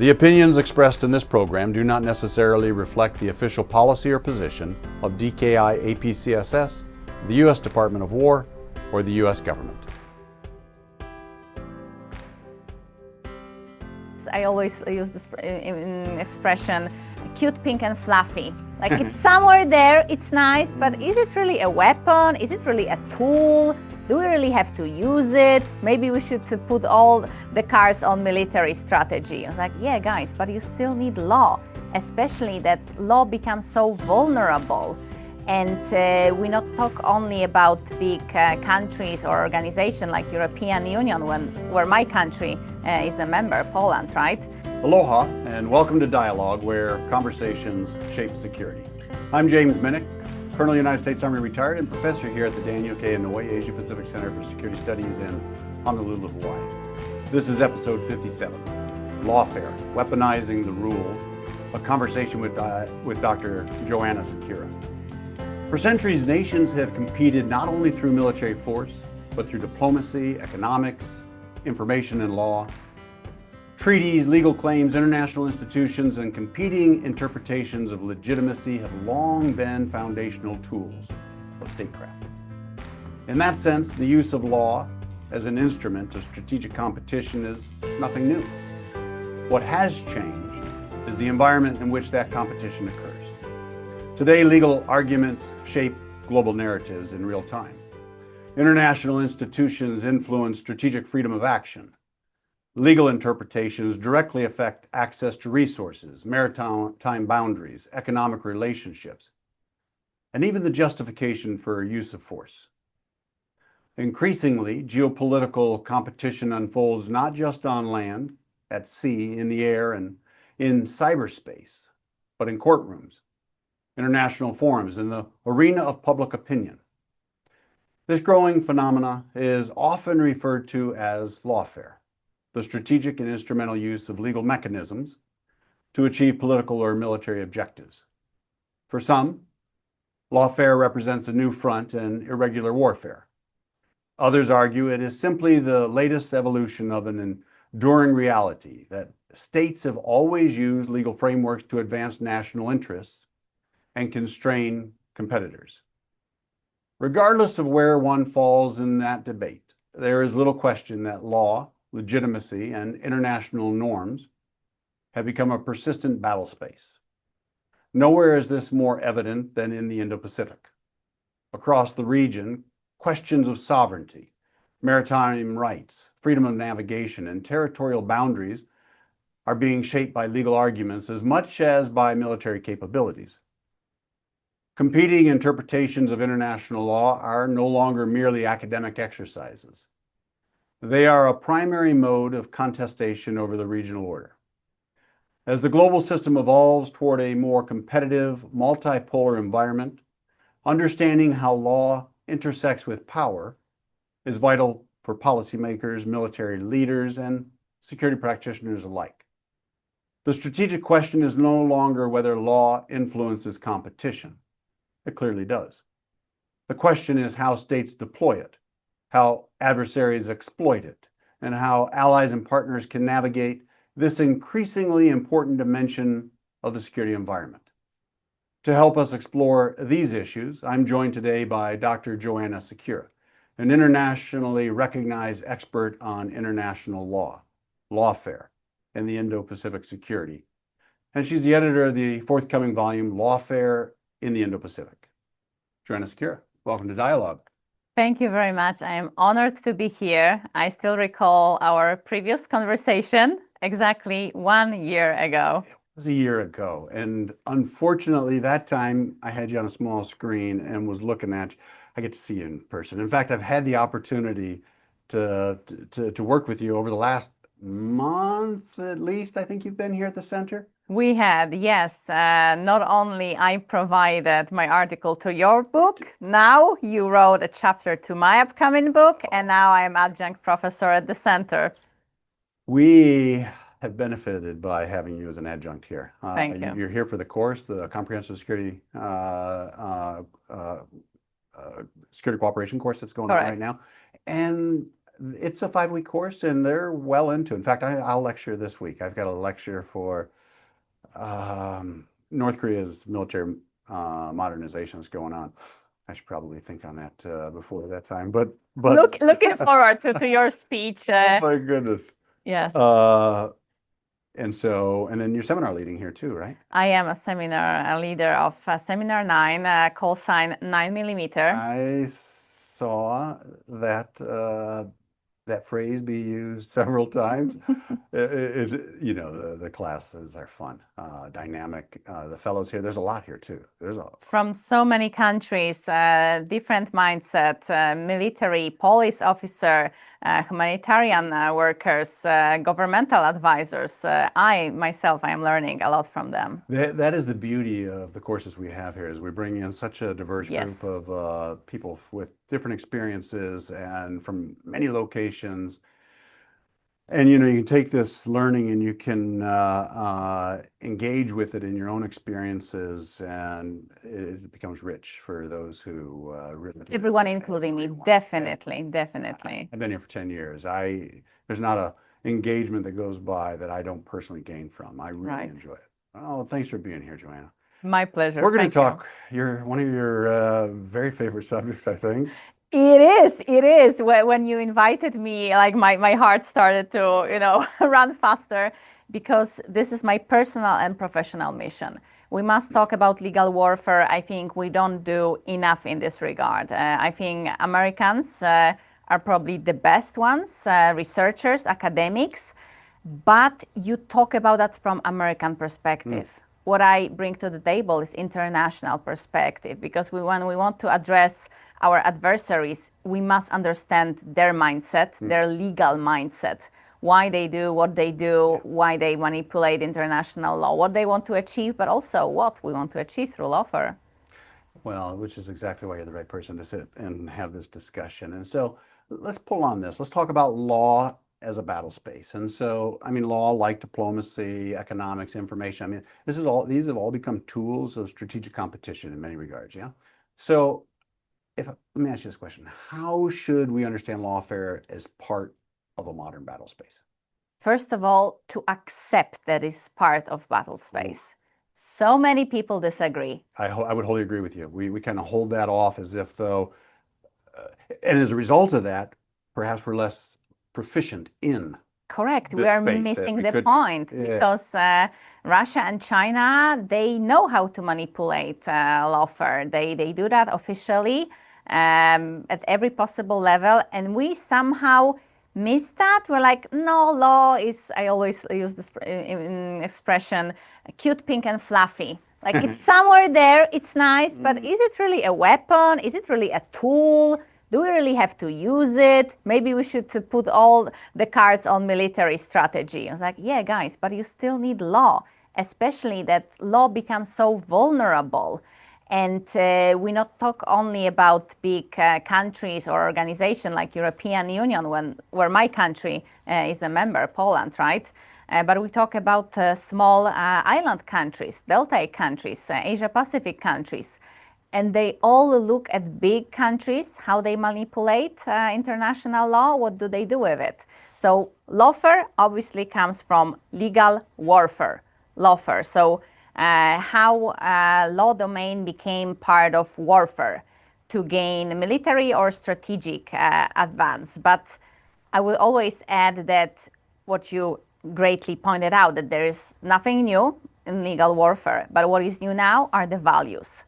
The opinions expressed in this program do not necessarily reflect the official policy or position of DKI APCSS, the U.S. Department of War, or the U.S. government. I always use this expression, cute, pink, and fluffy. Like it's somewhere there, it's nice, but is it really a weapon? Is it really a tool? Do we really have to use it? Maybe we should put all the cards on military strategy. I was like, yeah, guys, but you still need law, especially that law becomes so vulnerable. And we not talk only about big countries or organizations like European Union, where my country is a member, Poland, right? Aloha, and welcome to Dialogue, where conversations shape security. I'm James Minnich, Colonel United States Army retired and professor here at the Daniel K. Inouye Asia-Pacific Center for Security Studies in Honolulu, Hawaii. This is episode 57, Lawfare, Weaponizing the Rules, a conversation with Dr. Joanna Siekiera. For centuries, nations have competed not only through military force, but through diplomacy, economics, information and law. Treaties, legal claims, international institutions, and competing interpretations of legitimacy have long been foundational tools of statecraft. In that sense, the use of law as an instrument of strategic competition is nothing new. What has changed is the environment in which that competition occurs. Today, legal arguments shape global narratives in real time. International institutions influence strategic freedom of action. Legal interpretations directly affect access to resources, maritime boundaries, economic relationships, and even the justification for use of force. Increasingly, geopolitical competition unfolds not just on land, at sea, in the air, and in cyberspace, but in courtrooms, international forums, and the arena of public opinion. This growing phenomena is often referred to as lawfare, the strategic and instrumental use of legal mechanisms to achieve political or military objectives. For some, lawfare represents a new front in irregular warfare. Others argue it is simply the latest evolution of an enduring reality that states have always used legal frameworks to advance national interests and constrain competitors. Regardless of where one falls in that debate, there is little question that law, legitimacy, and international norms have become a persistent battle space. Nowhere is this more evident than in the Indo-Pacific. Across the region, questions of sovereignty, maritime rights, freedom of navigation, and territorial boundaries are being shaped by legal arguments as much as by military capabilities. Competing interpretations of international law are no longer merely academic exercises. They are a primary mode of contestation over the regional order. As the global system evolves toward a more competitive, multipolar environment, understanding how law intersects with power is vital for policymakers, military leaders, and security practitioners alike. The strategic question is no longer whether law influences competition. It clearly does. The question is how states deploy it, how adversaries exploit it, and how allies and partners can navigate this increasingly important dimension of the security environment. To help us explore these issues, I'm joined today by Dr. Joanna Siekiera, an internationally recognized expert on international law, lawfare, and the Indo-Pacific security. And she's the editor of the forthcoming volume, Lawfare in the Indo-Pacific. Joanna Siekiera, welcome to Dialogue. Thank you very much. I am honored to be here. I still recall our previous conversation exactly 1 year ago. It was a year ago. And unfortunately, that time I had you on a small screen and was looking at you. I get to see you in person. In fact, I've had the opportunity to work with you over the last month at least. I think you've been here at the center. We had, yes. Not only I provided my article to your book, now you wrote a chapter to my upcoming book, and now I am adjunct professor at the center. We have benefited by having you as an adjunct here. Thank you. You're here for the course, the Comprehensive Security Security Cooperation course that's going on right now. And It's a 5-week course, and they're well into. In fact, I'll lecture this week. I've got a lecture for North Korea's military modernization that's going on. I should probably think on that before that time. But looking forward to your speech. oh my goodness. Yes. And then your seminar leading here too, right? I am a leader of Seminar 9, call sign 9mm. I saw that that phrase be used several times. The classes are fun, dynamic. The fellows here, there's a lot here too. From so many countries, different mindset, military, police officer, humanitarian workers, governmental advisors. I am learning a lot from them. That is the beauty of the courses we have here, is we bring in such a diverse Yes. group of people with different experiences and from many locations. And you can take this learning and you can engage with it in your own experiences, and it becomes rich for those who really. Everyone, including me, definitely. I've been here for 10 years. There's not a engagement that goes by that I don't personally gain from. I really enjoy it. Oh, thanks for being here, Joanna. My pleasure. We're going to talk one of your very favorite subjects, I think. It is. When you invited me, like my heart started to, run faster, because this is my personal and professional mission. We must talk about legal warfare. I think we don't do enough in this regard. I think Americans are probably the best ones, researchers, academics, but you talk about that from American perspective. What I bring to the table is international perspective, because when we want to address our adversaries, we must understand their mindset, their legal mindset, why they do what they do, why they manipulate international law, what they want to achieve, but also what we want to achieve through Lawfare. Well, which is exactly why you're the right person to sit and have this discussion. And so let's pull on this. Let's talk about law as a battle space. And so, law, like diplomacy, economics, information, these have all become tools of strategic competition in many regards, yeah? So let me ask you this question. How should we understand lawfare as part of a modern battle space? First of all, to accept that it's part of battle space. So many people disagree. I would wholly agree with you. We kind of hold that off as if though, and as a result of that, perhaps we're less proficient in. Correct. We are missing the point, because Russia and China, they know how to manipulate lawfare. They do that officially at every possible level, and we somehow miss that. We're like, no, law is, I always use this expression, cute, pink, and fluffy. Like it's somewhere there, it's nice, but is it really a weapon? Is it really a tool? Do we really have to use it? Maybe we should put all the cards on military strategy. I was like, yeah, guys, but you still need law, especially that law becomes so vulnerable. And we not talk only about big countries or organizations like European Union, where my country is a member, Poland, right? But we talk about small island countries, delta countries, Asia-Pacific countries. And they all look at big countries, how they manipulate international law, what do they do with it? So lawfare obviously comes from legal warfare, lawfare. So how law domain became part of warfare to gain military or strategic advance. But I would always add that what you greatly pointed out, that there is nothing new in legal warfare, but what is new now are the values.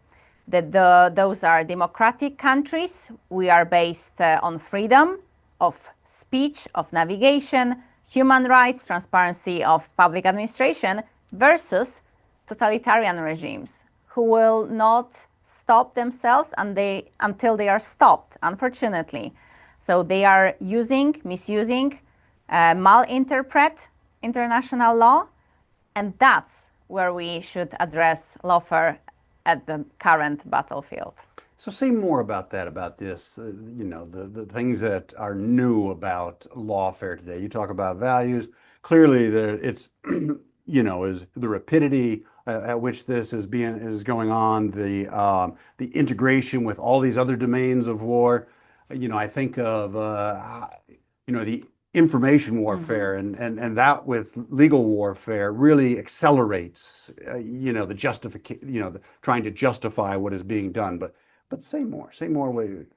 That those are democratic countries. We are based on freedom of speech, of navigation, human rights, transparency of public administration, versus totalitarian regimes who will not stop themselves until they are stopped, unfortunately. So they are misusing, malinterpret international law, and that's where we should address lawfare at the current battlefield. So say more about that, about this, the things that are new about lawfare today. You talk about values. Clearly, it's, is the rapidity at which this is going on, the integration with all these other domains of war. I think of the information warfare and that with legal warfare really accelerates, the justification, trying to justify what is being done. But say more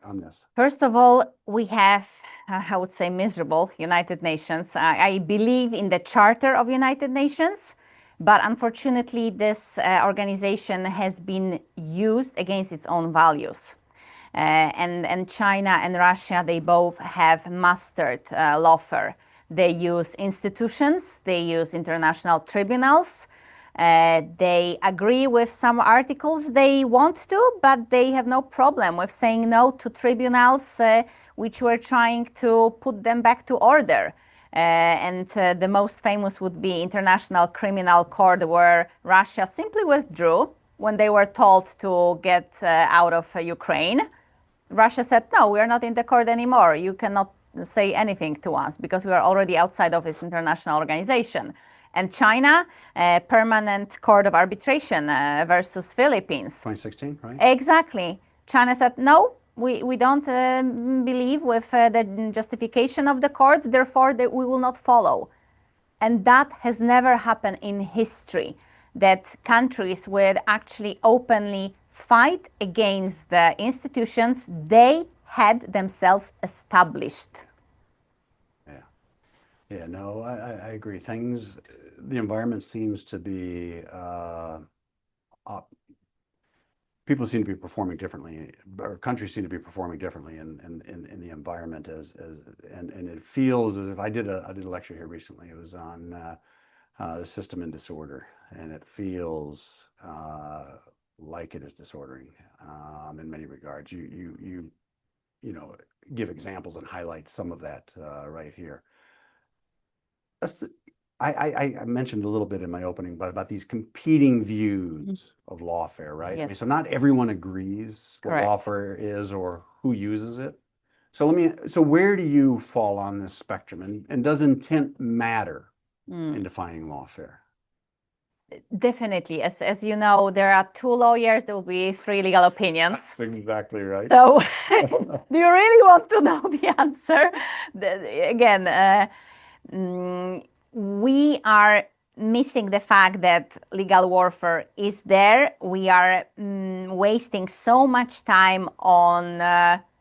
on this. First of all, we have, I would say, miserable United Nations. I believe in the Charter of United Nations, but unfortunately, this organization has been used against its own values. And China and Russia, they both have mastered lawfare. They use institutions, they use international tribunals. They agree with some articles they want to, but they have no problem with saying no to tribunals which were trying to put them back to order. And the most famous would be International Criminal Court, where Russia simply withdrew when they were told to get out of Ukraine. Russia said, no, we are not in the court anymore. You cannot say anything to us because we are already outside of this international organization. And China, Permanent Court of Arbitration versus Philippines. 2016, right? Exactly. China said, no, we don't believe with the justification of the court, therefore that we will not follow. And that has never happened in history, that countries would actually openly fight against the institutions they had themselves established. Yeah, no, I agree. The environment seems to be, people seem to be performing differently, or countries seem to be performing differently in the environment and it feels as if I did a lecture here recently. It was on the system and disorder, and it feels like it is disordering in many regards. You give examples and highlight some of that right here. I mentioned a little bit in my opening, but about these competing views of lawfare, right? Yes. I mean, so not everyone agrees what Correct. lawfare is or who uses it. So where do you fall on this spectrum, and does intent matter in defining lawfare? Definitely. As you know, there are 2 lawyers, there will be 3 legal opinions. That's exactly right. So, do you really want to know the answer? Again, we are missing the fact that legal warfare is there. We are wasting so much time on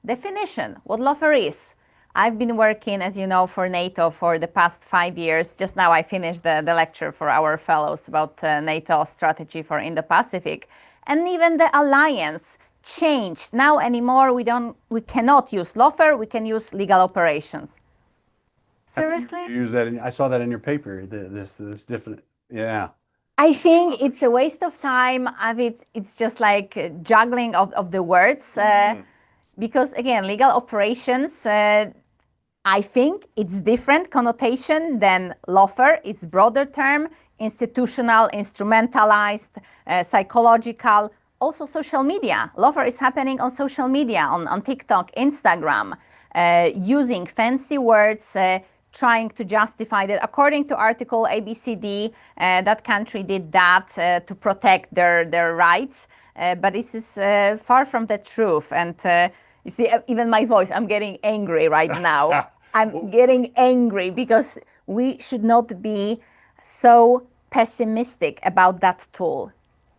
definition, what lawfare is. I've been working, as you know, for NATO for the past 5 years. Just now I finished the lecture for our fellows about NATO strategy for Indo-Pacific. And even the alliance changed. Now anymore we cannot use lawfare, we can use legal operations. Seriously? You use that I saw that in your paper, this different, yeah. I think it's a waste of time. It's just like juggling of the words. Because again, legal operations, I think it's different connotation than lawfare. It's broader term, institutional, instrumentalized, psychological, also social media. Lawfare is happening on social media, on TikTok, Instagram, using fancy words, trying to justify that according to article ABCD, that country did that to protect their rights. But this is far from the truth. And you see, even my voice, I'm getting angry right now. I'm getting angry because we should not be so pessimistic about that tool.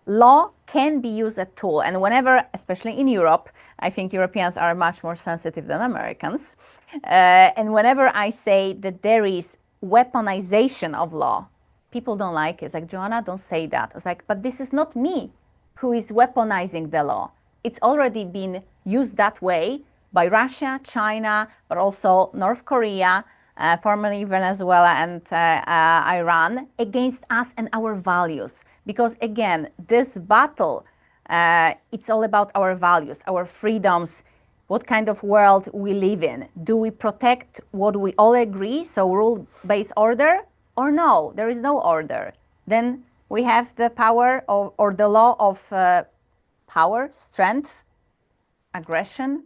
Law can be used as a tool, and whenever, especially in Europe, I think Europeans are much more sensitive than Americans, and whenever I say that there is weaponization of law, people don't like it. It's like, Joanna, don't say that. It's like, but this is not me who is weaponizing the law. It's already been used that way by Russia, China, but also North Korea, formerly Venezuela and Iran, against us and our values. Because again, this battle, it's all about our values, our freedoms, what kind of world we live in. Do we protect what we all agree, so rule-based order, or no, there is no order? Then we have the power or the law of power, strength, aggression.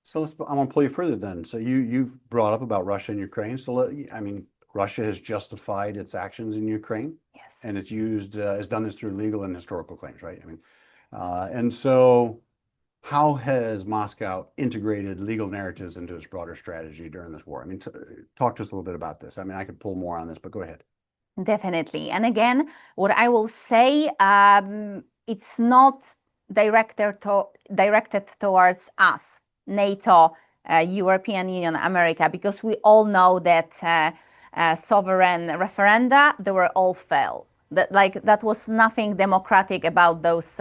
So I want to pull you further then. So you've brought up about Russia and Ukraine. So I mean, Russia has justified its actions in Ukraine. Yes. And it's used, has done this through legal and historical claims, right? I mean, and so how has Moscow integrated legal narratives into its broader strategy during this war? I mean, talk to us a little bit about this. I mean, I could pull more on this, but go ahead. Definitely. And again, what I will say, it's not directed towards us, NATO, European Union, America, because we all know that sovereign referenda, they were all failed. That was nothing democratic about those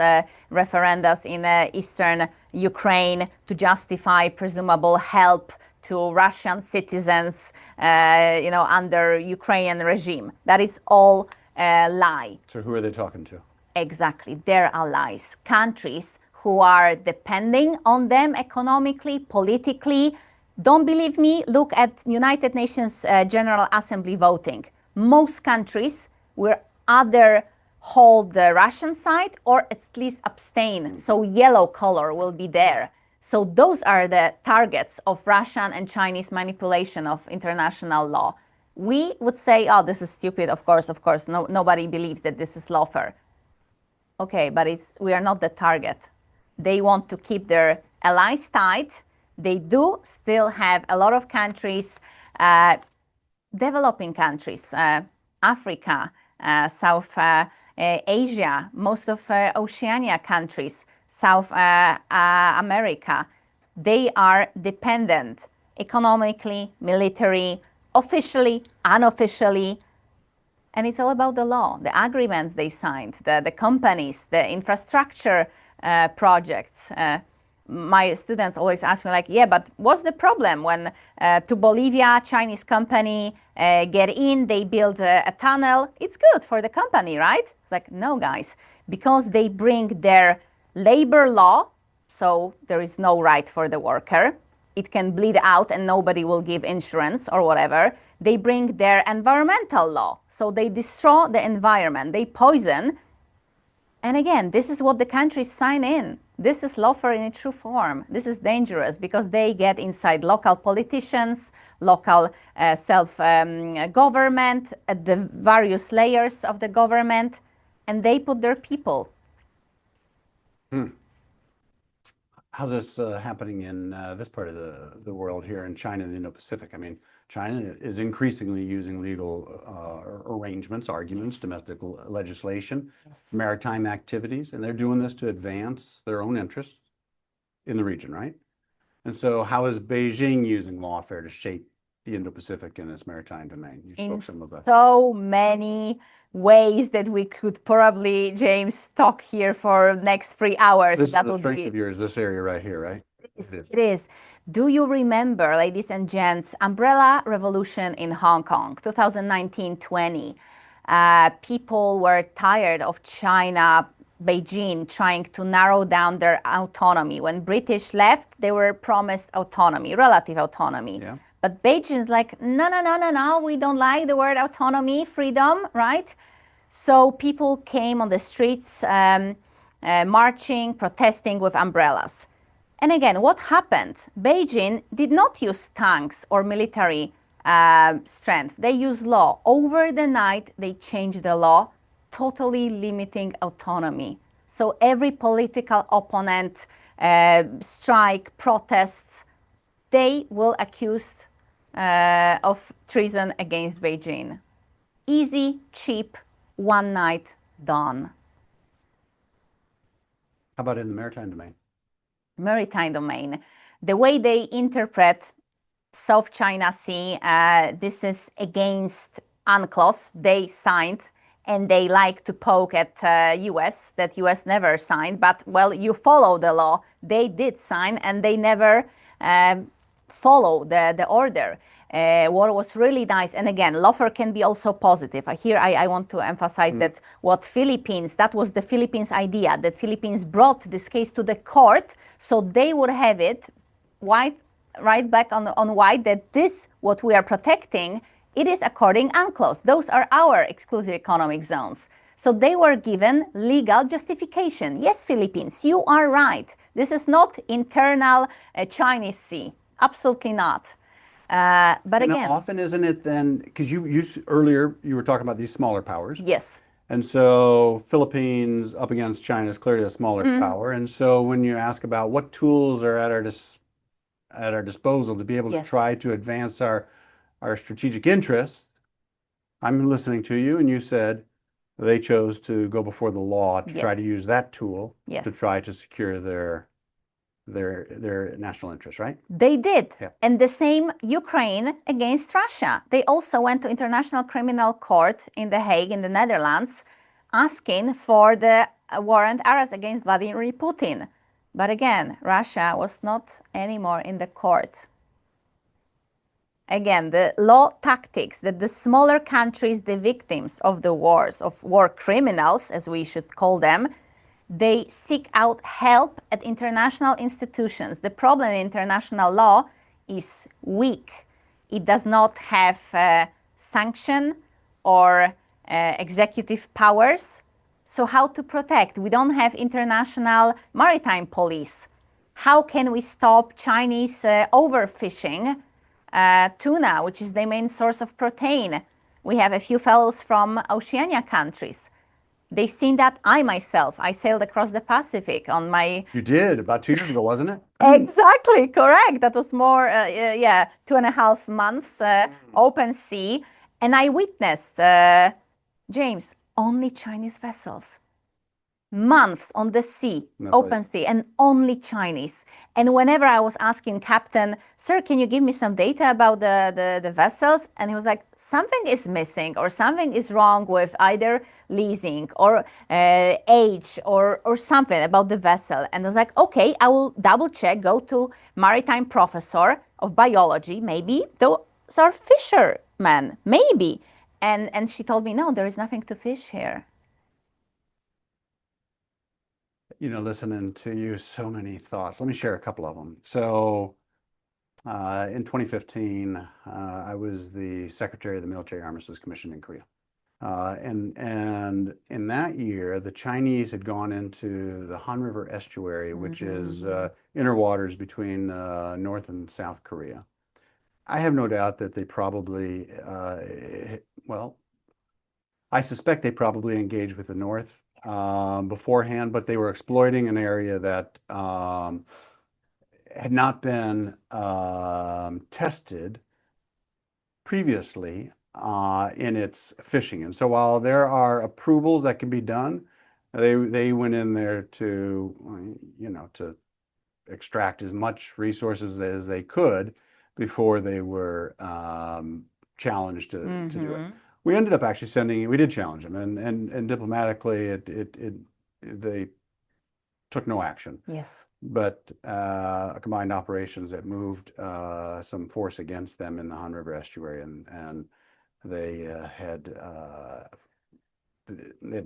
referendums in eastern Ukraine to justify presumable help to Russian citizens, under Ukrainian regime. That is all a lie. So who are they talking to? Exactly, their allies, countries who are depending on them economically, politically. Don't believe me? Look at United Nations General Assembly voting. Most countries will either hold the Russian side or at least abstain. So yellow color will be there. So those are the targets of Russian and Chinese manipulation of international law. We would say, oh, this is stupid, of course, nobody believes that this is lawfare. Okay, but we are not the target. They want to keep their allies tight. They do still have a lot of countries, developing countries, Africa, South Asia, most of Oceania countries, South America. They are dependent economically, military, officially, unofficially. And it's all about the law, the agreements they signed, the companies, the infrastructure projects. My students always ask me like, yeah, but what's the problem when to Bolivia, Chinese company get in, they build a tunnel. It's good for the company, right? It's like, no, guys, because they bring their labor law, so there is no right for the worker. It can bleed out and nobody will give insurance or whatever. They bring their environmental law, so they destroy the environment, they poison. And again, this is what the countries sign in. This is lawfare in its true form. This is dangerous because they get inside local politicians, local self-government at the various layers of the government, and they put their people. How's this happening in this part of the world here in China and the Indo-Pacific? I mean, China is increasingly using legal arrangements, arguments, domestic legislation, maritime activities, and they're doing this to advance their own interests in the region, right? And so how is Beijing using lawfare to shape the Indo-Pacific and its maritime domain? You spoke some of that. So many ways that we could probably, James, talk here for next 3 hours. This is the strength of yours, this area right here, right? It is. Do you remember, ladies and gents, umbrella revolution in Hong Kong, 2019-20? People were tired of China, Beijing, trying to narrow down their autonomy. When British left, they were promised autonomy, relative autonomy. Yeah. But Beijing's like, no, we don't like the word autonomy, freedom, right? So people came on the streets, marching, protesting with umbrellas. And again, what happened? Beijing did not use tanks or military strength. They used law. Over the night, they changed the law, totally limiting autonomy. So every political opponent, strike, protests, they will accuse of treason against Beijing. Easy, cheap, one night, done. How about in the maritime domain? Maritime domain. The way they interpret South China Sea, this is against UNCLOS. They signed, and they like to poke at US, that US never signed. But, well, you follow the law. They did sign, and they never follow the order. What was really nice, and again, lawfare can be also positive. Here I want to emphasize that what Philippines, that was the Philippines idea, that Philippines brought this case to the court so they would have it right back on white that this, what we are protecting, it is according UNCLOS. Those are our exclusive economic zones. So they were given legal justification. Yes, Philippines, you are right. This is not internal Chinese sea. Absolutely not. But again, often isn't it then, because earlier you were talking about these smaller powers. Yes. And so Philippines up against China is clearly a smaller power. And so when you ask about what tools are at our disposal to be able to Yes. try to advance our strategic interests, I'm listening to you, and you said they chose to go before the law to Yes. try to use that tool Yes. to try to secure their national interests, right? They did. Yeah. And the same Ukraine against Russia. They also went to International Criminal Court in The Hague in the Netherlands asking for the warrant arrest against Vladimir Putin. But again, Russia was not anymore in the court. Again, the law tactics that the smaller countries, the victims of the wars, of war criminals, as we should call them, they seek out help at international institutions. The problem in international law is weak. It does not have sanction or executive powers. So how to protect? We don't have international maritime police. How can we stop Chinese overfishing tuna, which is the main source of protein? We have a few fellows from Oceania countries. They've seen that. I sailed across the Pacific on my... You did about 2 years ago, wasn't it? Exactly, correct. That was more, 2.5 months open sea. And I witnessed, James, only Chinese vessels. Months on the sea, open sea, and only Chinese. And whenever I was asking Captain, sir, can you give me some data about the vessels? And he was like, something is missing or something is wrong with either leasing or age or something about the vessel. And I was like, okay, I will double check, go to maritime professor of biology, maybe those are fishermen, maybe. And she told me, no, there is nothing to fish here. Listening to you, so many thoughts. Let me share a couple of them. So in 2015, I was the secretary of the Military Armistice Commission in Korea. And in that year, the Chinese had gone into the Han River estuary, which is inner waters between North and South Korea. I have no doubt that they probably, I suspect they probably engaged with the North beforehand, but they were exploiting an area that had not been tested previously in its fishing. And so while there are approvals that can be done, they went in there to, to extract as much resources as they could before they were challenged to do it. We ended up actually we did challenge them, and diplomatically they took no action. Yes. But combined operations that moved some force against them in the Han River estuary, and they had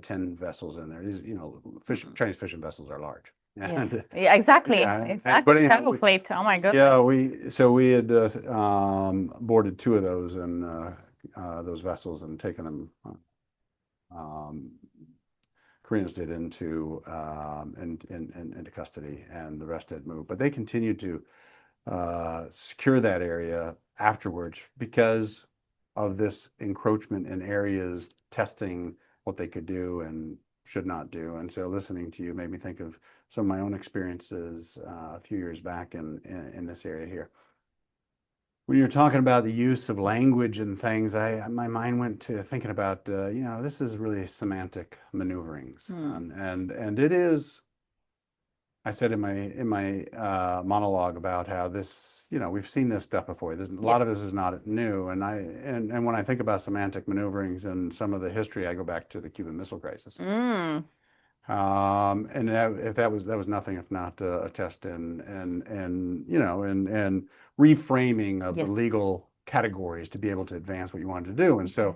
10 vessels in there. These, Chinese fishing vessels are large. Yes. Yeah, exactly. Exactly. But anyhow, fleet. Oh my goodness. Yeah, we had boarded 2 of those and those vessels and taken them. Koreans did into custody, and the rest had moved. But they continued to secure that area afterwards because of this encroachment in areas, testing what they could do and should not do. And so listening to you made me think of some of my own experiences a few years back in this area here. When you're talking about the use of language and things, my mind went to thinking about, this is really semantic maneuverings, and it is. I said in my monologue about how this, we've seen this stuff before. A lot of this is not new, and when I think about semantic maneuverings and some of the history, I go back to the Cuban Missile Crisis. And that was nothing if not a test and reframing of the legal categories to be able to advance what you wanted to do. And so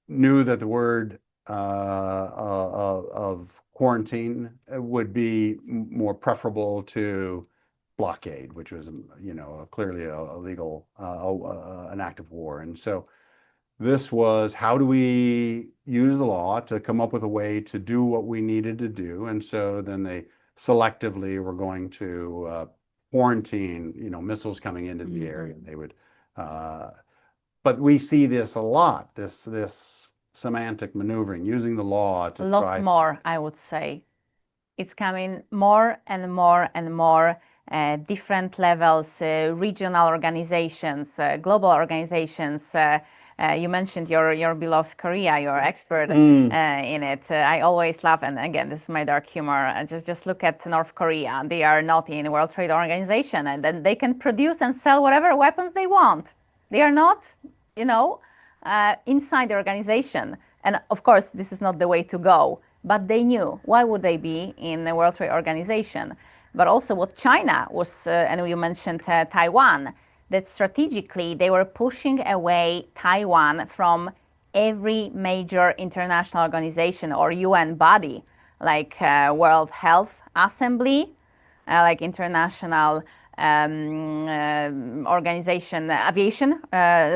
knew that the word of quarantine would be more preferable to blockade, which was clearly a legal an act of war. And so this was, how do we use the law to come up with a way to do what we needed to do? And so then they selectively were going to quarantine, missiles coming into the area. They would But we see this a lot, this semantic maneuvering, using the law to A lot try. more, I would say. It's coming more and more and more, different levels, regional organizations, global organizations. You mentioned your beloved Korea, you're expert in it. I always laugh, and again, this is my dark humor. Just look at North Korea. They are not in the World Trade Organization, and then they can produce and sell whatever weapons they want. They are not, inside the organization. And of course, this is not the way to go. But they knew. Why would they be in the World Trade Organization? But also what China was, and you mentioned Taiwan, that strategically they were pushing away Taiwan from every major international organization or UN body, like World Health Assembly, like International Organization, Aviation,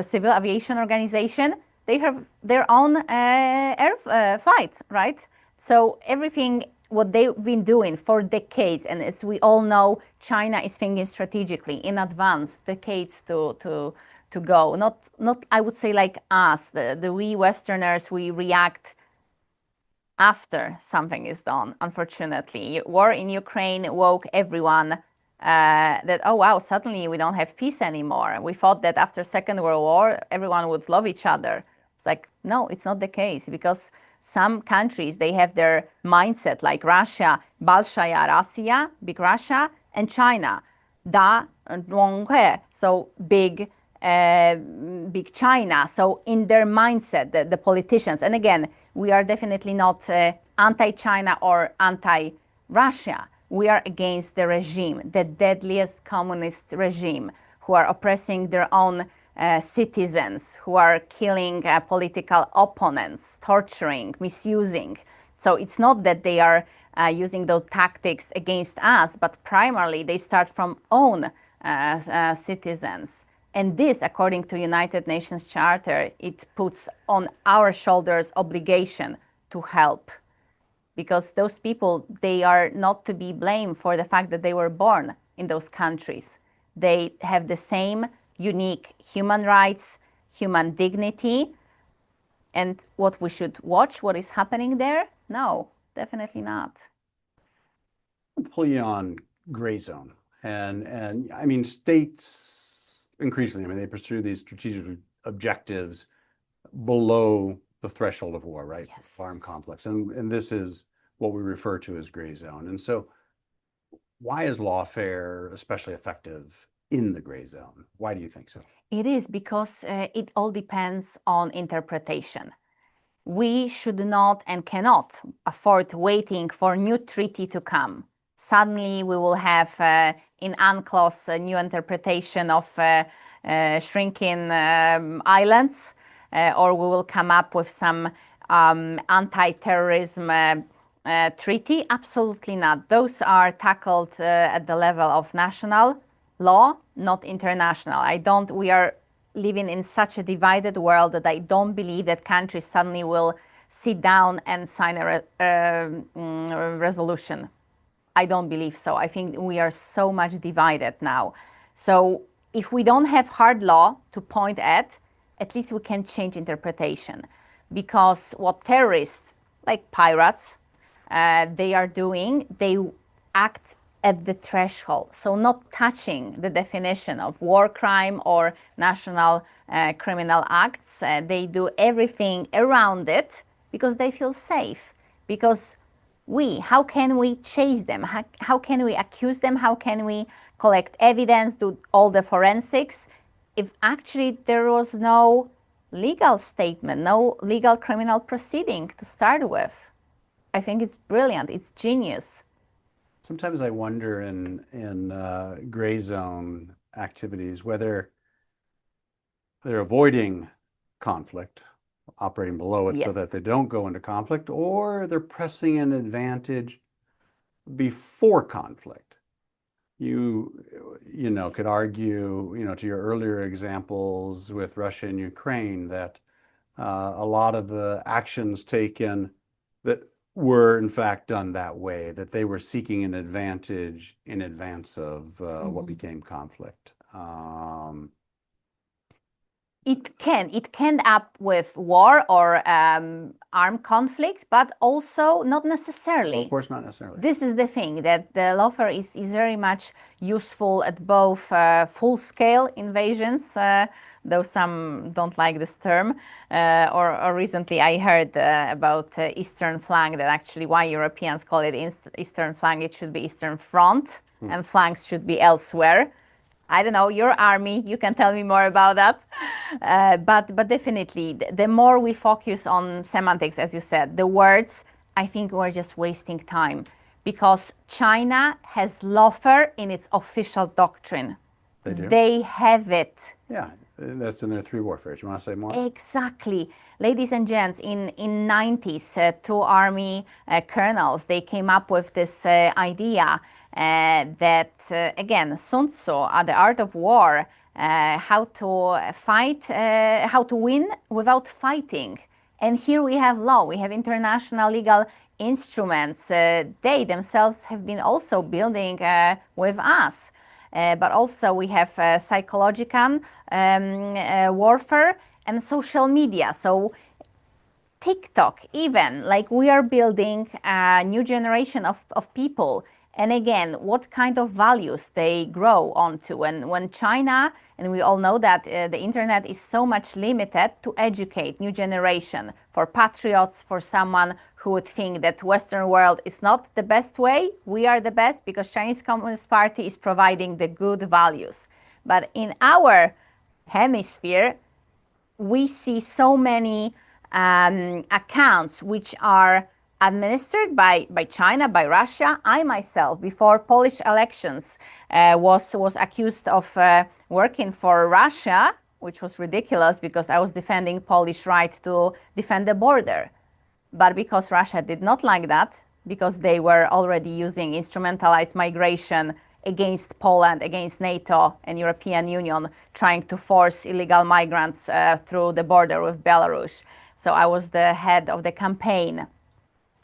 Civil Aviation Organization. They have their own air flight, right? So everything what they've been doing for decades, and as we all know, China is thinking strategically in advance, decades to go. Not I would say like us, the we Westerners, we react after something is done. Unfortunately, war in Ukraine woke everyone that, oh wow, suddenly we don't have peace anymore. We thought that after Second World War everyone would love each other. It's like, no, it's not the case, because some countries, they have their mindset, like Russia, Balshaya Russia, big Russia, and China, Da Donghe, so big China. So in their mindset, the politicians, and again, we are definitely not anti-China or anti-Russia. We are against the regime, the deadliest communist regime, who are oppressing their own citizens, who are killing political opponents, torturing, misusing. So it's not that they are using those tactics against us, but primarily they start from own citizens. And this, according to United Nations Charter, it puts on our shoulders obligation to help. Because those people, they are not to be blamed for the fact that they were born in those countries. They have the same unique human rights, human dignity. And what we should watch, what is happening there? No, definitely not. Pull you on gray zone. And I mean, states increasingly, I mean, they pursue these strategic objectives below the threshold of war, right? Yes. Armed conflicts. And this is what we refer to as gray zone. And so why is lawfare especially effective in the gray zone? Why do you think so? It is because it all depends on interpretation. We should not and cannot afford waiting for a new treaty to come. Suddenly we will have in UNCLOS a new interpretation of shrinking islands, or we will come up with some anti-terrorism treaty. Absolutely not. Those are tackled at the level of national law, not international. We are living in such a divided world that I don't believe that countries suddenly will sit down and sign a resolution. I don't believe so. I think we are so much divided now. So if we don't have hard law to point at least we can change interpretation. Because what terrorists, like pirates, they are doing, they act at the threshold. So not touching the definition of war crime or national criminal acts. They do everything around it because they feel safe. Because how can we chase them? How can we accuse them? How can we collect evidence, do all the forensics, if actually there was no legal statement, no legal criminal proceeding to start with? I think it's brilliant. It's genius. Sometimes I wonder in gray zone activities whether they're avoiding conflict, operating below it, Yes. so that they don't go into conflict, or they're pressing an advantage before conflict. You could argue, to your earlier examples with Russia and Ukraine, that a lot of the actions taken that were in fact done that way, that they were seeking an advantage in advance of what became conflict. It can end up with war or armed conflict, but also not necessarily. Well, of course, not necessarily. This is the thing, that the Lawfare is very much useful at both full-scale invasions, though some don't like this term, or recently I heard about Eastern flank, that actually why Europeans call it Eastern flank, it should be Eastern front, and flanks should be elsewhere. I don't know, your army, you can tell me more about that. But definitely, the more we focus on semantics, as you said, the words, I think we're just wasting time, because China has Lawfare in its official doctrine. They do? They have it. Yeah, that's in their 3 warfares. You want to say more? Exactly. Ladies and gents, in 90s, 2 army colonels, they came up with this idea that, again, Sun Tzu, The Art of War, how to fight, how to win without fighting. And here we have law, we have international legal instruments. They themselves have been also building with us. But also we have psychological warfare and social media. So TikTok, even, like, we are building a new generation of people. And again, what kind of values they grow onto. And when China, and we all know that the internet is so much limited to educate new generation, for patriots, for someone who would think that Western world is not the best way, we are the best, because Chinese Communist Party is providing the good values. But in our hemisphere, we see so many accounts which are administered by China, by Russia. I myself, before Polish elections, was accused of working for Russia, which was ridiculous because I was defending Polish right to defend the border. But because Russia did not like that, because they were already using instrumentalized migration against Poland, against NATO and European Union, trying to force illegal migrants through the border with Belarus. So I was the head of the campaign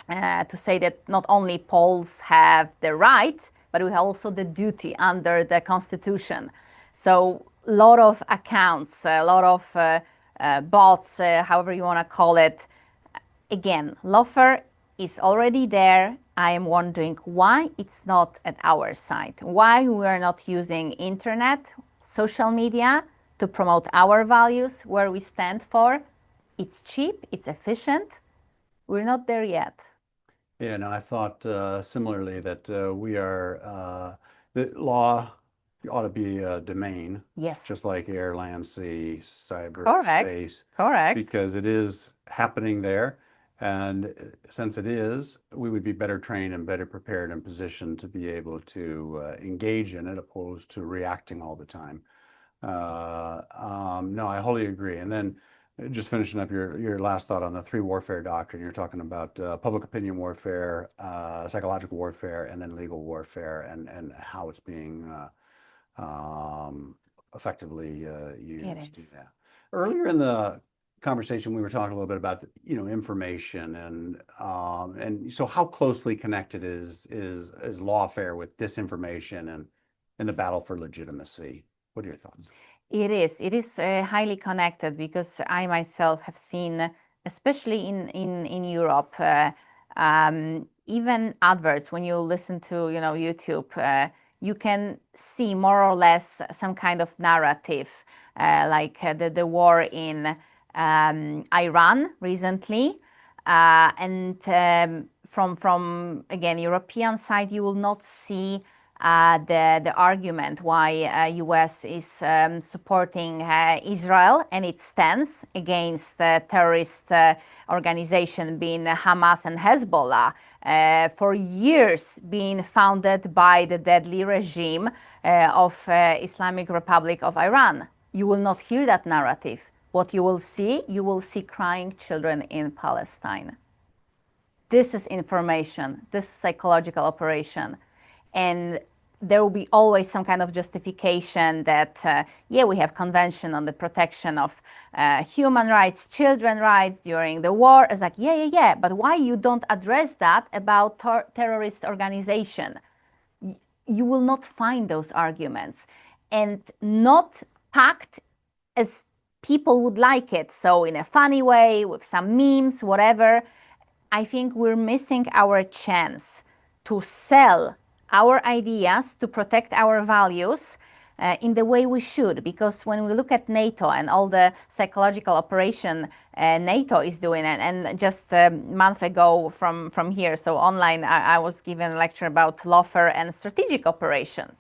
to say that not only Poles have the right, but we have also the duty under the Constitution. So a lot of accounts, a lot of bots, however you want to call it. Again, Lawfare is already there. I am wondering why it's not at our side, why we are not using internet, social media to promote our values, where we stand for. It's cheap, it's efficient. We're not there yet. Yeah, no, I thought similarly that we are, the law ought to be a domain. Yes. Just like air, land, sea, cyber, Correct. space. Correct. Because it is happening there. And since it is, we would be better trained and better prepared and positioned to be able to engage in it, opposed to reacting all the time. No, I wholly agree. And then just finishing up your last thought on the 3 warfare doctrine, you're talking about public opinion warfare, psychological warfare, and then legal warfare, and how it's being effectively used. Yeah. Earlier in the conversation, we were talking a little bit about information, and so how closely connected is lawfare with disinformation and in the battle for legitimacy? What are your thoughts? It is highly connected, because I myself have seen, especially in Europe, even adverts. When you listen to YouTube, you can see more or less some kind of narrative, like the war in Iran recently, and from again European side, you will not see the argument why US is supporting Israel and its stance against the terrorist organization being Hamas and Hezbollah, for years being founded by the deadly regime of Islamic Republic of Iran. You will not hear that narrative. What you will see crying children in Palestine. This is information, this psychological operation. And there will be always some kind of justification that, yeah, we have convention on the protection of human rights, children rights during the war. It's like, yeah, but why you don't address that about terrorist organization? You will not find those arguments, and not packed as people would like it. So in a funny way, with some memes, whatever, I think we're missing our chance to sell our ideas, to protect our values in the way we should. Because when we look at NATO and all the psychological operation NATO is doing, and just a month ago from here, so online, I was given a lecture about Lawfare and strategic operations.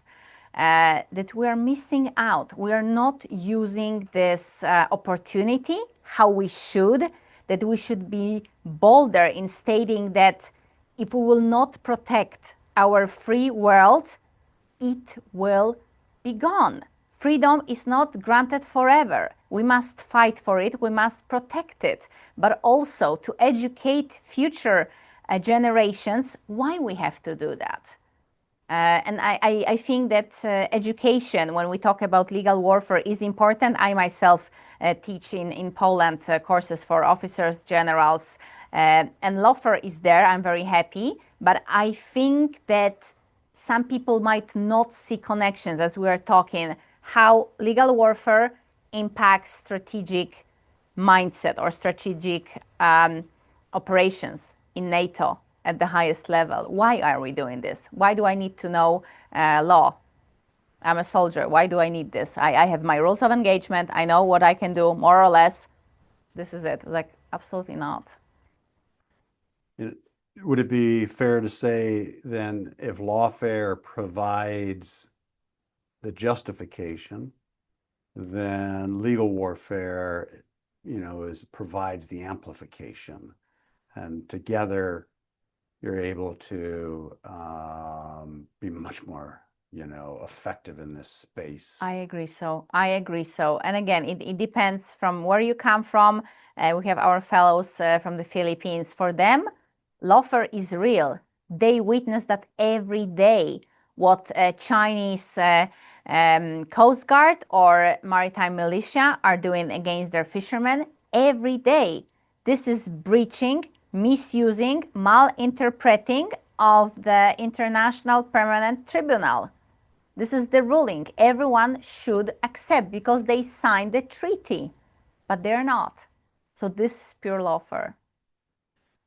That we are missing out. We are not using this opportunity how we should, that we should be bolder in stating that if we will not protect our free world, it will be gone. Freedom is not granted forever. We must fight for it, we must protect it, but also to educate future generations why we have to do that. And I think that education, when we talk about legal warfare, is important. I myself teach in Poland courses for officers, generals, and Lawfare is there. I'm very happy. But I think that some people might not see connections as we are talking, how legal warfare impacts strategic mindset or strategic operations in NATO at the highest level. Why are we doing this? Why do I need to know law? I'm a soldier. Why do I need this? I have my rules of engagement. I know what I can do, more or less. This is it. Like, absolutely not. Would it be fair to say then, if lawfare provides the justification, then legal warfare, provides the amplification, and together you're able to be much more, effective in this space? I agree so. I agree so. And again, it depends from where you come from. We have our fellows from the Philippines. For them, lawfare is real. They witness that every day. What Chinese Coast Guard or maritime militia are doing against their fishermen every day. This is breaching, misusing, malinterpreting of the International Permanent Tribunal. This is the ruling everyone should accept because they signed the treaty, but they're not. So this is pure lawfare.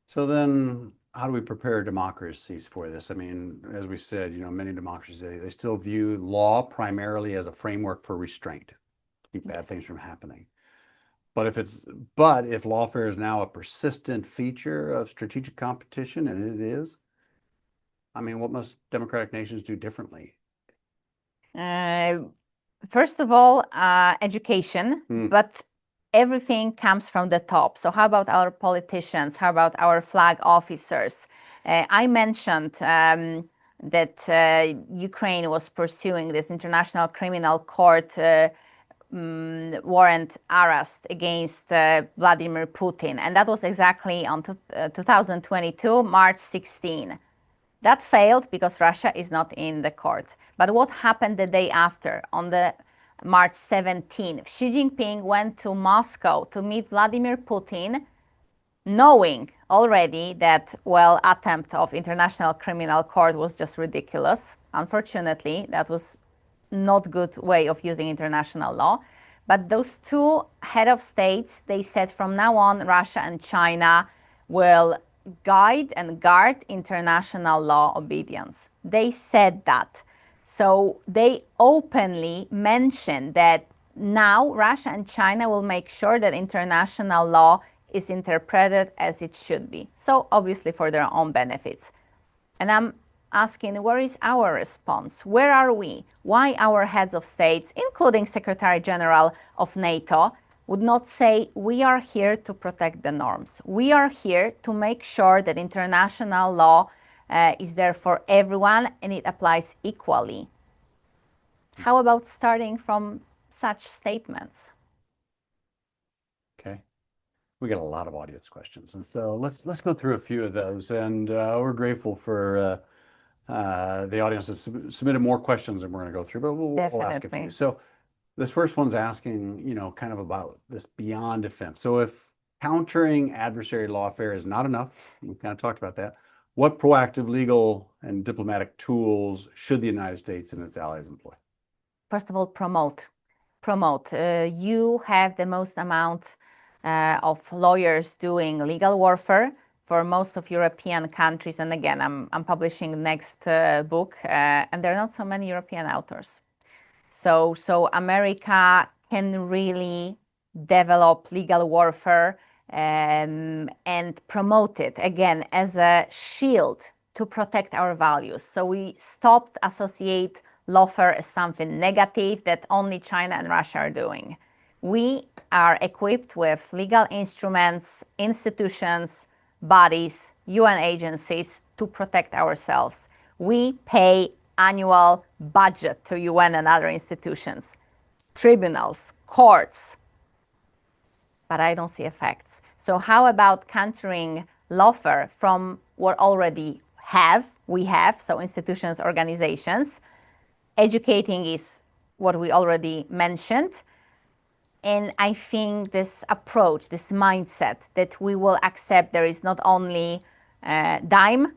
So then, how do we prepare democracies for this? I mean, as we said, many democracies, they still view law primarily as a framework for restraint, to keep bad things from happening. But if lawfare is now a persistent feature of strategic competition, and it is, I mean, what must democratic nations do differently? First of all, education, but everything comes from the top. So how about our politicians? How about our flag officers? I mentioned that Ukraine was pursuing this International Criminal Court warrant arrest against Vladimir Putin. And that was exactly on 2022, March 16. That failed because Russia is not in the court. But what happened the day after, on the March 17th? Xi Jinping went to Moscow to meet Vladimir Putin, knowing already that, attempt of International Criminal Court was just ridiculous. Unfortunately, that was not good way of using international law. But those two head of states, they said from now on, Russia and China will guide and guard international law obedience. They said that. So they openly mentioned that now Russia and China will make sure that international law is interpreted as it should be. So obviously for their own benefits. And I'm asking, where is our response? Where are we? Why our heads of states, including Secretary General of NATO, would not say, we are here to protect the norms. We are here to make sure that international law is there for everyone and it applies equally. How about starting from such statements? Okay. We got a lot of audience questions, and so let's go through a few of those. And we're grateful for the audience that submitted more questions than we're going to go through, but we'll ask a few. So this first one's asking, kind of about this beyond defense. So if countering adversary lawfare is not enough, we kind of talked about that, what proactive legal and diplomatic tools should the United States and its allies employ? First of all, promote promote. You have the most amount of lawyers doing legal warfare for most of European countries. And again, I'm publishing next book, and there are not so many European authors. So America can really develop legal warfare and promote it again as a shield to protect our values. So we stopped associate lawfare as something negative that only China and Russia are doing. We are equipped with legal instruments, institutions, bodies, UN agencies to protect ourselves. We pay annual budget to UN and other institutions, tribunals, courts, but I don't see effects. So how about countering lawfare from what we have, so institutions, organizations. Educating is what we already mentioned. And I think this approach, this mindset that we will accept there is not only dime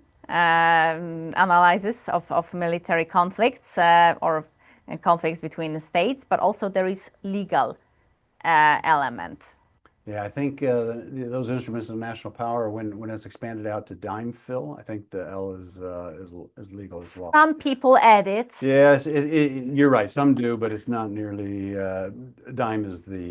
analysis of military conflicts or conflicts between the states, but also there is legal element. Yeah, I think those instruments of national power, when it's expanded out to dime fill, I think the L is legal as well. Some people add it. Yes, you're right. Some do, but it's not nearly. Dime is the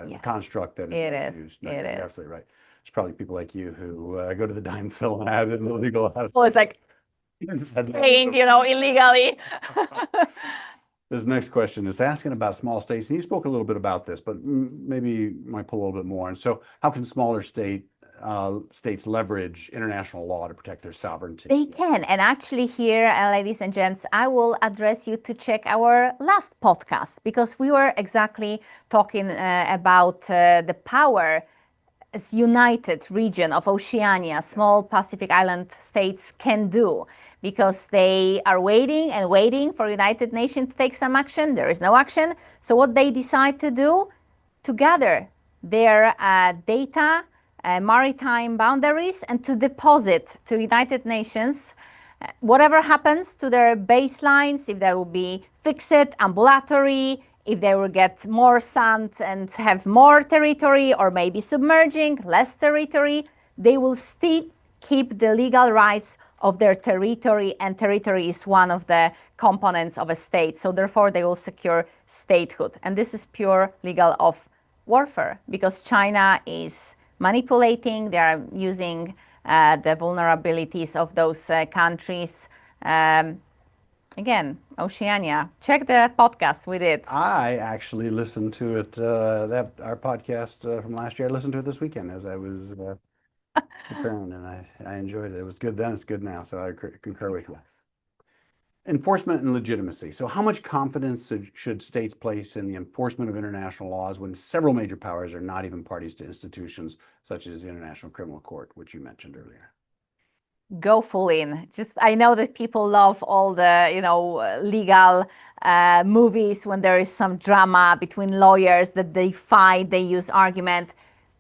Yes. construct that is used. No, It you're is. absolutely right. It's probably people like you who go to the dime fill and add in the legal. Well, it's like staying, illegally. This next question is asking about small states, and you spoke a little bit about this, but maybe you might pull a little bit more. And so, how can smaller states leverage international law to protect their sovereignty? They can. And actually here, ladies and gents, I will address you to check our last podcast, because we were exactly talking about the power as united region of Oceania, small Pacific island states can do, because they are waiting and waiting for United Nations to take some action. There is no action. So what they decide to do, to gather their data, maritime boundaries, and to deposit to United Nations whatever happens to their baselines, if they will be fixed, ambulatory, if they will get more sand and have more territory, or maybe submerging less territory, they will still keep the legal rights of their territory, and territory is one of the components of a state. So therefore, they will secure statehood. And this is pure legal of warfare, because China is manipulating, they are using the vulnerabilities of those countries. Again, Oceania. Check the podcast we did. I actually listened to it, our podcast from last year. I listened to it this weekend as I was preparing, and I enjoyed it. It was good then, it's good now, so I concur with you. Enforcement and legitimacy. So how much confidence should states place in the enforcement of international laws when several major powers are not even parties to institutions such as the International Criminal Court, which you mentioned earlier? Go full in. I know that people love all the, legal movies when there is some drama between lawyers, that they fight, they use argument.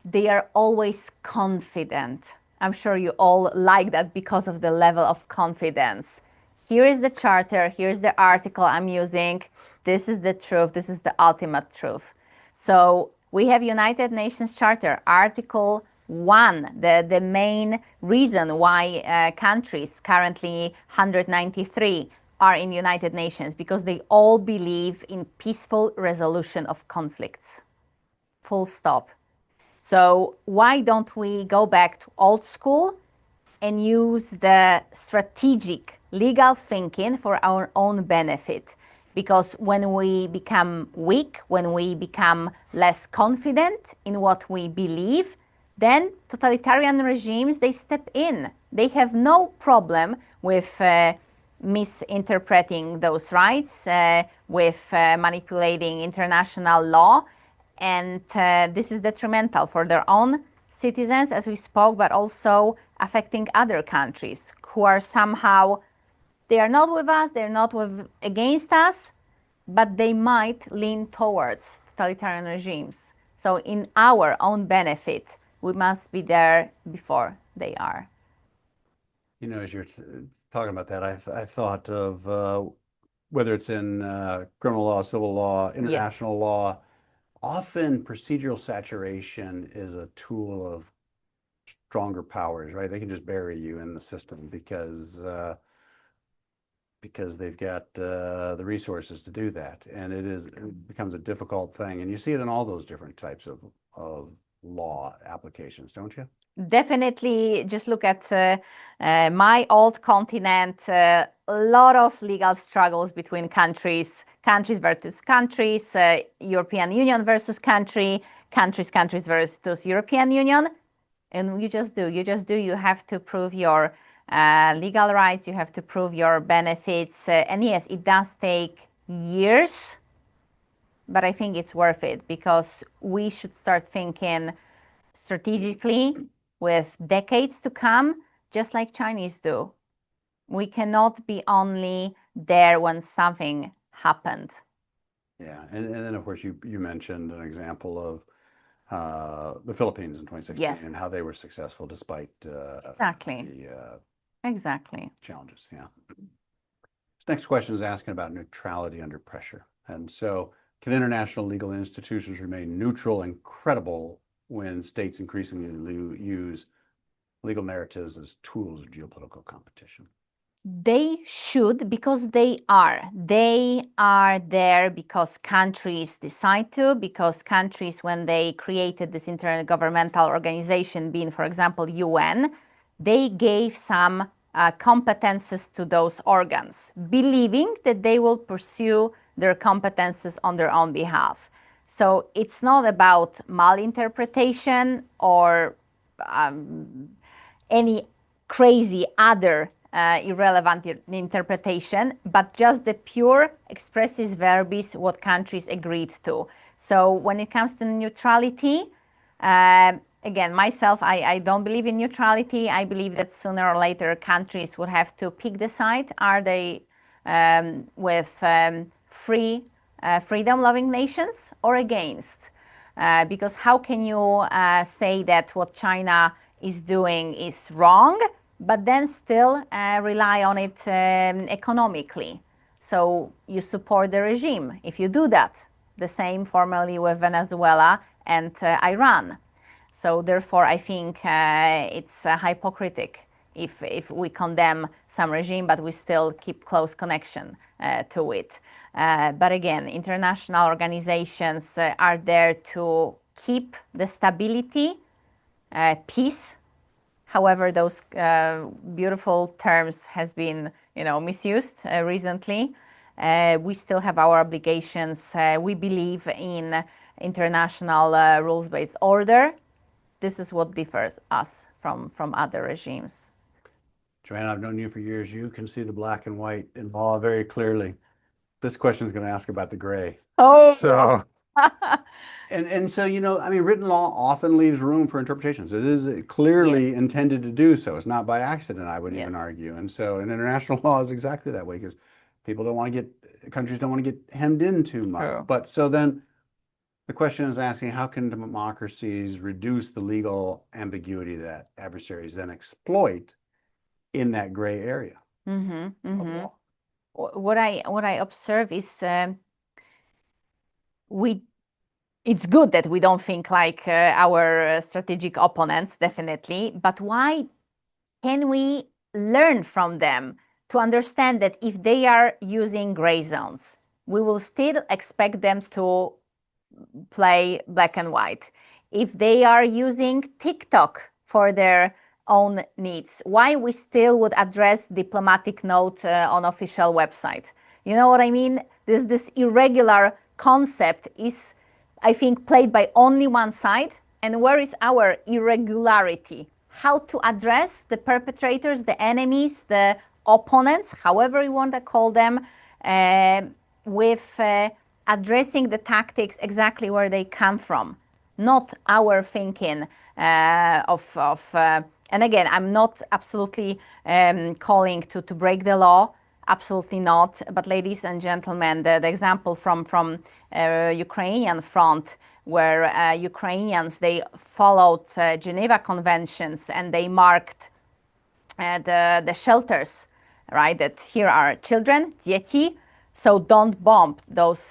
They are always confident. I'm sure you all like that because of the level of confidence. Here is the charter, here's the article I'm using. This is the truth, this is the ultimate truth. So we have United Nations Charter, Article 1, the main reason why countries, currently 193, are in United Nations, because they all believe in peaceful resolution of conflicts. Full stop. So why don't we go back to old school and use the strategic legal thinking for our own benefit? Because when we become weak, when we become less confident in what we believe, then totalitarian regimes, they step in. They have no problem with misinterpreting those rights, with manipulating international law. And this is detrimental for their own citizens, as we spoke, but also affecting other countries who are somehow, they are not with us, they're not against us, but they might lean towards totalitarian regimes. So in our own benefit, we must be there before they are. As you're talking about that, I thought of whether it's in criminal law, civil law, international law, often procedural saturation is a tool of stronger powers, right? They can just bury you in the system because they've got the resources to do that, and it becomes a difficult thing. And you see it in all those different types of law applications, don't you? Definitely. Just look at my old continent. A lot of legal struggles between countries versus countries, European Union versus countries versus European Union. And you just do. You have to prove your legal rights. You have to prove your benefits. And yes, it does take years, but I think it's worth it because we should start thinking strategically with decades to come, just like Chinese do. We cannot be only there when something happened. Yeah, and then of course you mentioned an example of the Philippines in 2016 Yes. and how they were successful despite Exactly. the challenges. Yeah. This next question is asking about neutrality under pressure. And so, can international legal institutions remain neutral and credible when states increasingly use legal narratives as tools of geopolitical competition? They should, because they are. They are there because countries decide to, because countries, when they created this intergovernmental organization, being, for example, UN, they gave some competences to those organs, believing that they will pursue their competences on their own behalf. So it's not about malinterpretation or any crazy other irrelevant interpretation, but just the pure expressis verbis what countries agreed to. So when it comes to neutrality, again, myself, I don't believe in neutrality. I believe that sooner or later countries would have to pick the side. Are they with freedom-loving nations or against? Because how can you say that what China is doing is wrong, but then still rely on it economically? So you support the regime if you do that. The same formally with Venezuela and Iran. So therefore, I think it's hypocritical if we condemn some regime, but we still keep close connection to it. But again, international organizations are there to keep the stability, peace. However, those beautiful terms has been, misused recently. We still have our obligations. We believe in international rules-based order. This is what differs us from other regimes. Joanna, I've known you for years. You can see the black and white in law very clearly. This question is going to ask about the gray. Oh. So, and so, written law often leaves room for interpretations. It is clearly intended to do so. It's not by accident, I would even argue. And so, and international law is exactly that way because countries don't want to get hemmed in too much. True. But so then the question is asking, how can democracies reduce the legal ambiguity that adversaries then exploit in that gray area of law? What I observe is it's good that we don't think like our strategic opponents, definitely, but why can we learn from them to understand that if they are using gray zones, we will still expect them to play black and white? If they are using TikTok for their own needs, why we still would address diplomatic note on official website? You know what I mean? This irregular concept is, I think, played by only one side. And where is our irregularity? How to address the perpetrators, the enemies, the opponents, however you want to call them, with addressing the tactics exactly where they come from, not our thinking and again, I'm not absolutely calling to break the law, absolutely not. But ladies and gentlemen, the example from Ukrainian front, where Ukrainians, they followed Geneva Conventions and they marked the shelters, right? That here are children, dzieci, So don't bomb those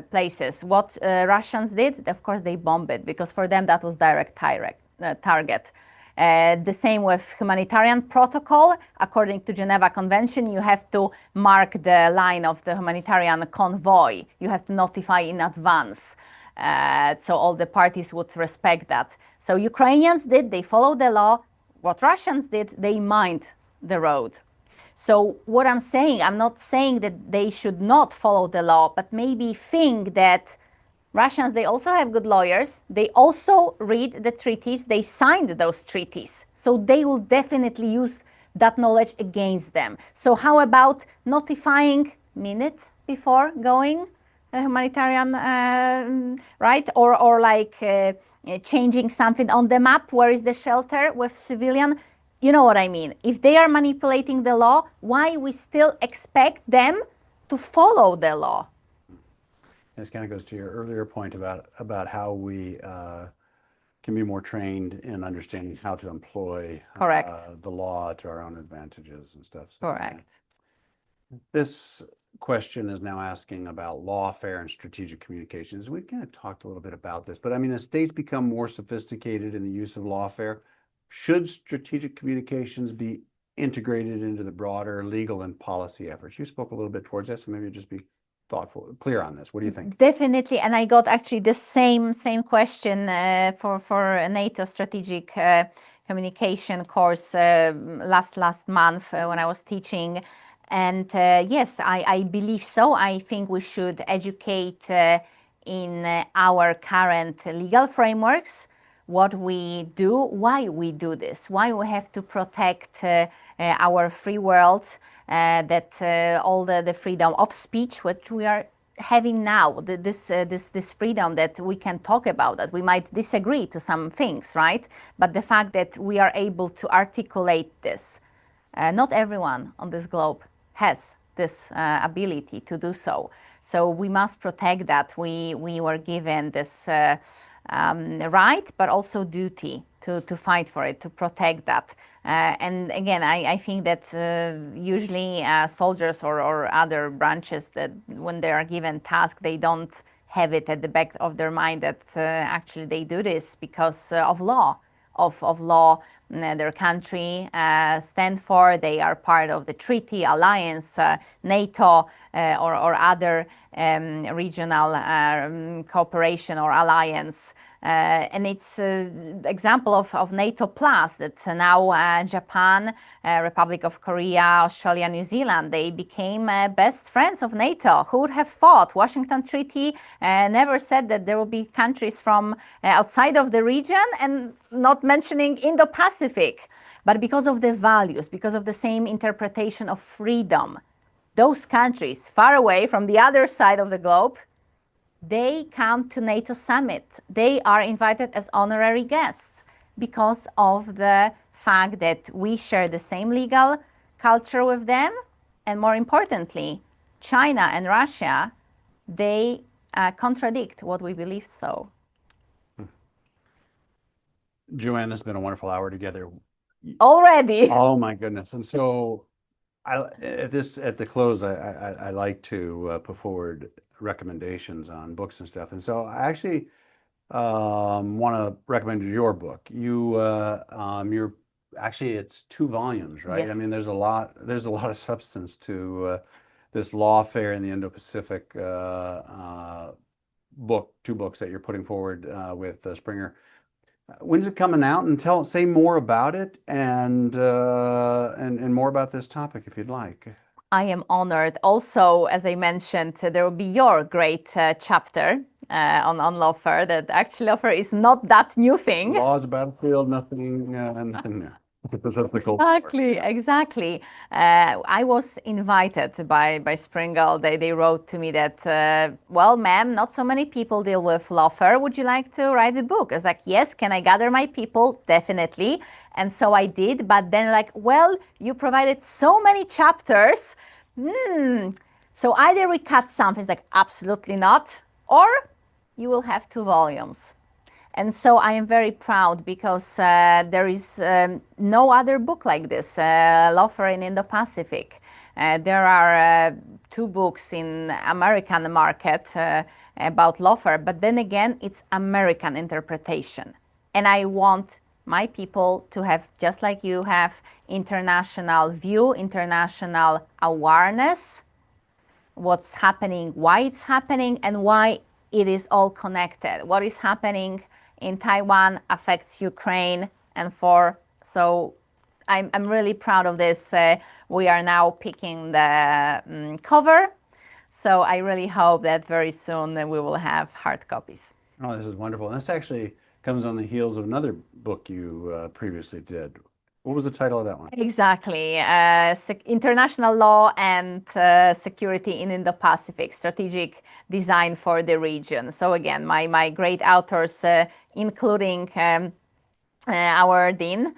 places. What Russians did, of course, they bombed it because for them that was direct target. The same with humanitarian protocol. According to Geneva Convention, you have to mark the line of the humanitarian convoy. You have to notify in advance. So all the parties would respect that. So Ukrainians did, they followed the law. What Russians did, they mined the road. So what I'm saying, I'm not saying that they should not follow the law, but maybe think that Russians, they also have good lawyers. They also read the treaties. They signed those treaties. So they will definitely use that knowledge against them. So how about notifying minutes before going humanitarian, right? Or like changing something on the map. Where is the shelter with civilian? You know what I mean? If they are manipulating the law, why we still expect them to follow the law? This kind of goes to your earlier point about how we can be more trained in understanding how to employ the law to our own advantages and stuff. So, Correct. This question is now asking about lawfare and strategic communications. We kind of talked a little bit about this, but I mean, as states become more sophisticated in the use of lawfare, should strategic communications be integrated into the broader legal and policy efforts? You spoke a little bit towards that, so maybe just be thoughtful, clear on this. What do you think? Definitely, and I got actually the same question for a NATO strategic communication course last month when I was teaching. And yes, I believe so. I think we should educate in our current legal frameworks what we do, why we do this, why we have to protect our free world, that all the freedom of speech, which we are having now, this freedom that we can talk about, that we might disagree to some things, right? But the fact that we are able to articulate this, not everyone on this globe has this ability to do so. So we must protect that. We were given this right, but also duty to fight for it, to protect that. And again, I think that usually soldiers or other branches, that when they are given tasks, they don't have it at the back of their mind that actually they do this because of law, of law their country stand for. They are part of the treaty, alliance, NATO, or other regional cooperation or alliance. And it's an example of NATO Plus, that now Japan, Republic of Korea, Australia, New Zealand, they became best friends of NATO. Who would have thought? Washington Treaty never said that there will be countries from outside of the region, and not mentioning Indo-Pacific. But because of the values, because of the same interpretation of freedom, those countries far away from the other side of the globe, they come to NATO summit. They are invited as honorary guests because of the fact that we share the same legal culture with them. And more importantly, China and Russia, they contradict what we believe so. Joanna, it's been a wonderful hour together. Already. Oh my goodness. And so at the close, I like to put forward recommendations on books and stuff. And so I actually want to recommend your book. You're actually, it's 2 volumes, right? Yes. I mean, there's a lot of substance to this Lawfare in the Indo-Pacific book, 2 books that you're putting forward with Springer. When's it coming out? And say more about it and more about this topic if you'd like. I am honored. Also, as I mentioned, there will be your great chapter on Lawfare. That actually Lawfare is not that new thing. Law is a battlefield, nothing new. Exactly. I was invited by Springle. They wrote to me that, well, ma'am, not so many people deal with Lawfare. Would you like to write a book? I was like, yes, can I gather my people? Definitely. And so I did. But then like, well, you provided so many chapters. So either we cut something, it's like, absolutely not, or you will have 2 volumes. And so I am very proud because there is no other book like this, Lawfare in Indo-Pacific. There are two books in American market about Lawfare, but then again, it's American interpretation. And I want my people to have, just like you have, international view, international awareness, what's happening, why it's happening, and why it is all connected. What is happening in Taiwan affects Ukraine, and so I'm really proud of this. We are now picking the cover, so I really hope that very soon we will have hard copies. Oh, this is wonderful. And this actually comes on the heels of another book you previously did. What was the title of that one? Exactly. International Law and Security in Indo-Pacific, Strategic Design for the Region. So again, my great authors, including our Dean,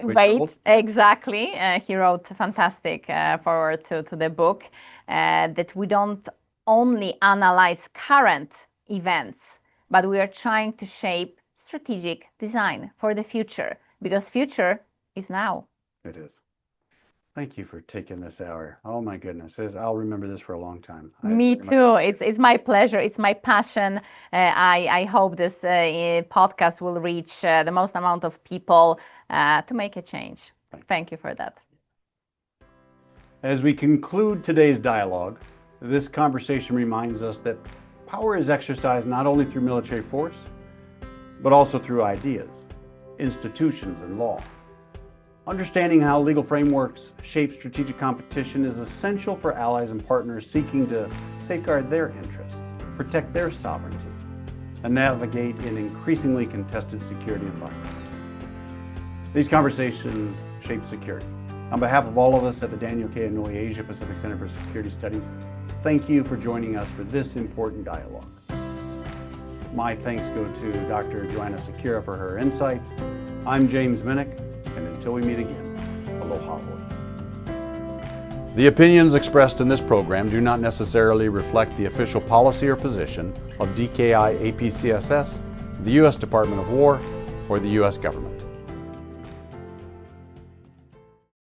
Wade, exactly. He wrote fantastic forward to the book, that we don't only analyze current events, but we are trying to shape strategic design for the future, because future is now. It is. Thank you for taking this hour. Oh my goodness, I'll remember this for a long time. Me too. It's my pleasure. It's my passion. I hope this podcast will reach the most amount of people to make a change. Thank you for that. As we conclude today's dialogue, this conversation reminds us that power is exercised not only through military force, but also through ideas, institutions, and law. Understanding how legal frameworks shape strategic competition is essential for allies and partners seeking to safeguard their interests, protect their sovereignty, and navigate in increasingly contested security environments. These conversations shape security. On behalf of all of us at the Daniel K. Inouye Asia-Pacific Center for Security Studies, thank you for joining us for this important dialogue. My thanks go to Dr. Joanna Siekiera for her insights. I'm James Minnich, and until we meet again, aloha hoi. The opinions expressed in this program do not necessarily reflect the official policy or position of DKI APCSS, the U.S. Department of War, or the U.S. government.